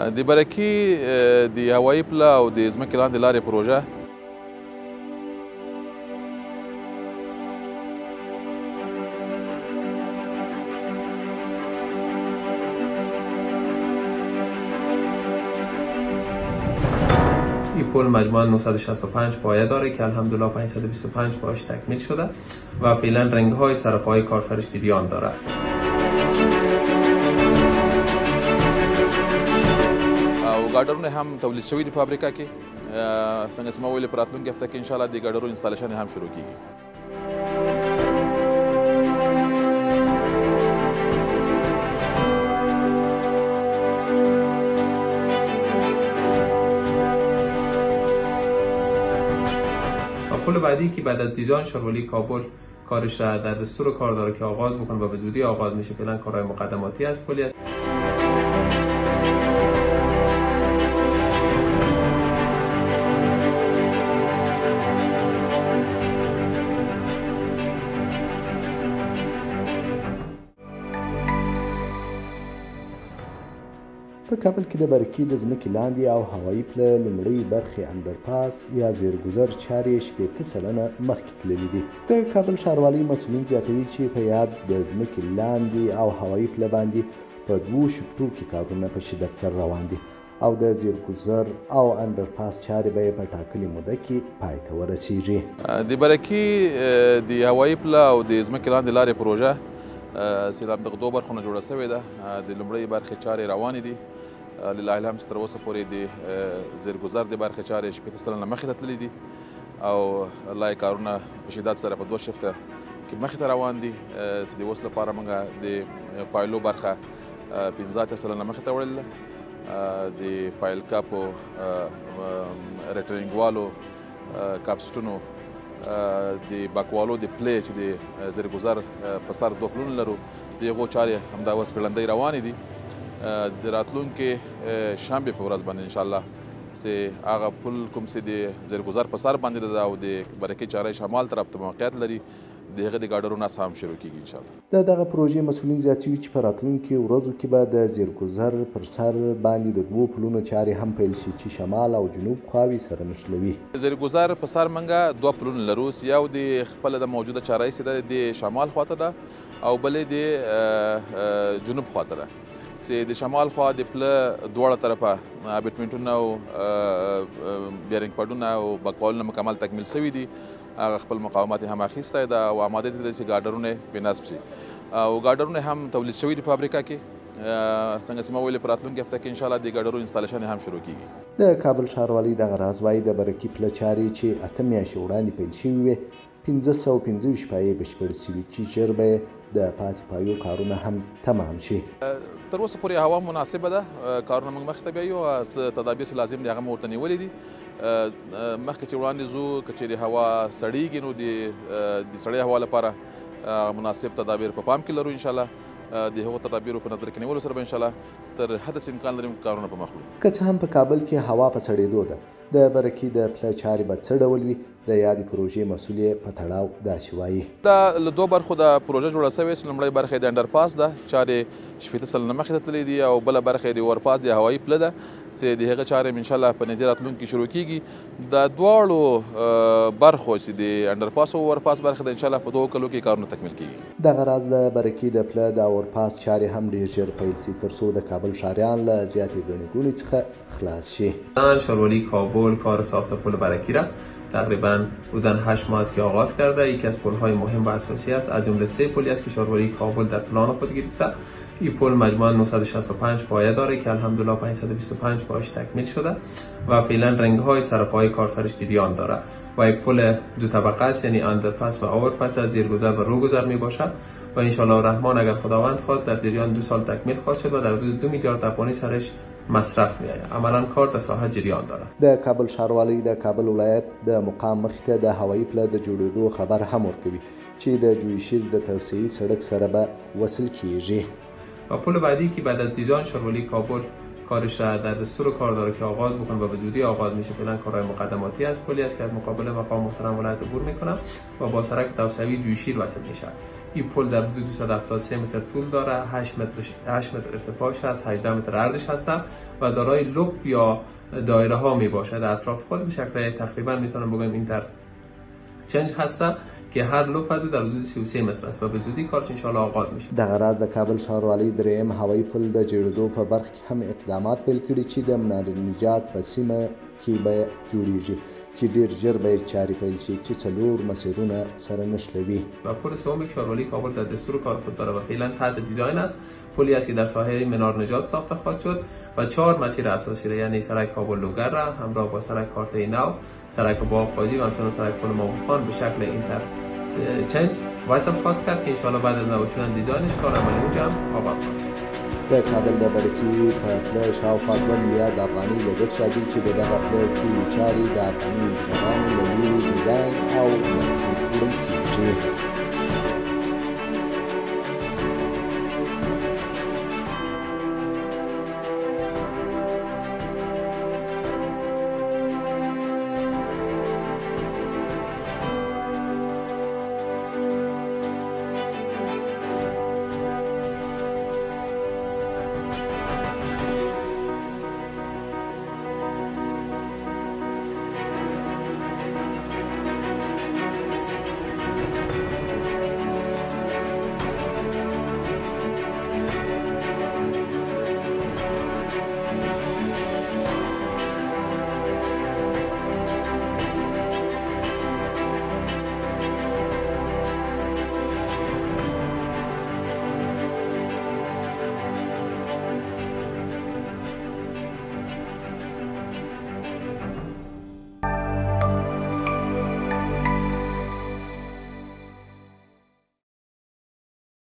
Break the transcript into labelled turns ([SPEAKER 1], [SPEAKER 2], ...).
[SPEAKER 1] د برکي د هوایي پله او د ځمکې لاندې لارې پروژه
[SPEAKER 2] این پل مجموعاً 965 پایه داره که الحمدلله 525 پایش تکمیل شده و فعلا رنگ‌های سرپای کارسرش جریان داره.
[SPEAKER 1] ګاډرونه هم تولید شوي دي فابریکه کې څنګه چې ما ویلې په راتلونکي هفته کې انشاءالله د ګاډرو انسټالیشن هم شروع کیږي.
[SPEAKER 2] پل بعدی که بعد از دیزاین شارولی کابل کارش را در دستور کار داره که آغاز بکنه و به زودی آغاز میشه. فعلا کارهای مقدماتی از پلی است.
[SPEAKER 3] په کابل کې د برکي د ځمکې لاندې او هوایي پله لومړۍ برخې انډرپاس یا زیرګذر چارې 80 سلنه مخکې تللي دي. د کابل ښاروالۍ مسؤلین زیاتوي چې په یاد د ځمکې لاندې او هوایي پله باندې په 2 شفټو کې کارونه په شدت سره روان دي او د زیرګذر او انډرپاس چارې به یې په ټاکلې موده کې پای ته ورسیږي.
[SPEAKER 1] د برکي د هوایي پله او د ځمکې لاندې لارې پروژه چې د دوه برخو نه جوړه شوې ده. د لومړۍ برخې چارې روانې دي. لله الحمد تر اوسه پورې د زیرګذر د برخې چارې 80 سلنه مخې ته تللي دي او الله یې کارونه په شدت سره په 2 شفته کې مخې ته روان دي چې د اوس لپاره موږ د پایلو برخه 15 سلنه مخې ته وړلې ده. د پایل کاپو ریټرنینګ والو کاپسټونو د باکوالو د پلی چې د زیرګذر په سر 2 پلونه لرو د هغو چارې همدا اوس ګړندۍ روانې دي. د راتلونکي شنبې په ورځ باندې انشاءالله چې هغه پل کوم چې د زیرګذر په سر باندې ده او د برکي چارې شمال طرف ته موقعیت لري د هغه د ګاډرو نصب هم شروع کیږي انشاءالله.
[SPEAKER 3] د دغه پروژې مسؤلین زیاتوي چې په راتلونکي ورځو کې به د زیرګذر پر سر باندې د 2 پلونو چارې هم پیل شي چې شمال او جنوب خواوې سره نښلوي.
[SPEAKER 1] زیرګذر په سر موږ 2 پلونه لرو. یو د خپله د موجوده چاره چې ده د شمال خواته ده او بلې د جنوب خواته ده. چې د شمال خوا د پله دواړه طرفه ابټمنټونه او بیرنګ پډونه او بکوالونه مکمل تکمیل شوي دي. هغه خپل مقاومات هم اخیستی ده او آماده دي چې ګاډرونه بې نصب شي او ګاډرونه هم تولید شوي دي فابریکه کې څنګه چې ما ویلې په راتلونکي هفته کې انشاءالله د ګاډرو انسټالیشن هم شروع کیږي.
[SPEAKER 3] د کابل ښاروالۍ دغه راز وایي د برکي پله چارې چې 8 میاشتې وړاندې پیل شوي وې 1525 پایې بشپړې شوي چې ژر به د پاتې پایو کارونه هم تمام شي.
[SPEAKER 1] تر اوسه پورې هوا مناسبه ده. کارونه موږ مخې ته بیایو. تدابیر چې لازم دي هغه مو ورته نیولي دي. مخکې چې وړاندې ځو که چیرې هوا سړیږي نو د سړې هوا لپاره مناسب تدابیر په پام کې لرو انشاءالله. د هغو تدابیرو په نظر کې نیولو سره به انشاءالله تر حد امکان لري کارونه په مخ وړو.
[SPEAKER 3] که څه هم په کابل کې هوا په سړېدو ده د برکي د پله چارې به څه ډول وي د یادې پروژې مسؤل یې په تړاو داسې وایي.
[SPEAKER 1] دا له 2 برخو د پروژه جوړه شوې چې لومړۍ برخه د انډرپاس ده چارې 80 سلنه مخې ته تللي دي او بله برخه د اورپاس د هوایي پله ده چې د هغه چارې انشاءالله په نږدې راتلونکي شروع کیږي. د دواړو برخو چې د انډرپاس او اورپاس برخه ده انشاءالله په 2 کلو کې کارونه تکمیل کیږي.
[SPEAKER 3] دغه راز د برکي د پله د اورپاس چارې هم ډېر ژر پیل شي تر څو د کابل ښاریان له زیاتې ګڼې ګوڼې څخه خلاص شي.
[SPEAKER 2] ښاروالۍ کابل کار ساخت پل برکی را تقریبا حدود 8 ماه است که آغاز کرده. یکی از پل‌های مهم و اساسی است. از جمله 3 پلی است که ښاروالۍ کابل در پلان خود گرفته. این پل مجموعاً 965 پایه داره که الحمدلله 525 پایش تکمیل شده و فعلا رنگ‌های سرپای کارسرش جریان داره و یک پل 2 طبقه است یعنی اندرپاس و اورپاس از زیرگذر و روگذر می باشد و انشالله الرحمن اگر خداوند خواست در جریان 2 سال تکمیل خواهد شد و در حدود 2 میلیارد افغانی سرش مصرف می‌آید. عملاً کار در ساحه جریان داره.
[SPEAKER 3] د کابل ښاروالۍ د کابل ولایت د مقام مخې ته د هوایي پله د جوړېدو خبر هم ورکوي چې د جویشیر د توسعه‌ای سړک سره به وصل کیږي.
[SPEAKER 2] و پل بعدی که بعد از دیزاین ښاروالۍ کابل کارش را در دستور کار داره که آغاز بکنه و به زودی آغاز میشه. فعلا کارهای مقدماتی از پلی است که از مقابل مقام محترم ولایت عبور میکنه و با سرک توسعه‌ای جویشیر وصل میشه. این پل در حدود 273 متر طول داره، 8 متر ارتفاعش هست، 18 متر عرضش هست و دارای لوپ یا دایره ها می باشد در اطراف خود. به شکل تقریبا میتونم بگم اینتر چنج هسته که هر لوپ از در حدود 33 متر است و به زودی کارش ان شاء الله آغاز میشه.
[SPEAKER 3] دغه راز د کابل ښاروالۍ دریم هوایي پل د جوړېدو په برخه کې هم اقدامات پیل کړي چې د منار نجات په سیمه کې به جوړیږي چې ډیر ژر به چارې پیل شي چې څلور مسیرونه سره نښلوي.
[SPEAKER 2] و پل سوم ښاروالۍ کابل در دستور کار خود داره و فعلا تحت دیزاین است. پلی است که در ساحه منار نجات ساخته خواهد شد و 4 مسیر اساسی را یعنی سرک کابل لوگر را همراه با سرک کارته نو، سرک باغ‌بادی و همچنین سرک پل محمود خان به شکل اینتر چنج وصل خواهد کرد که ان شاء الله بعد از نو شدن دیزاینش کار عملی اونجا هم آغاز خواهد شد.
[SPEAKER 3] د کابل د برکي په پله شاوخوا 2 میلیارد افغانۍ لګښت راځي چې د دغه پله ټولې چارې د افغاني انجینرانو له لوري ډیزاین او تنظیم کیږي.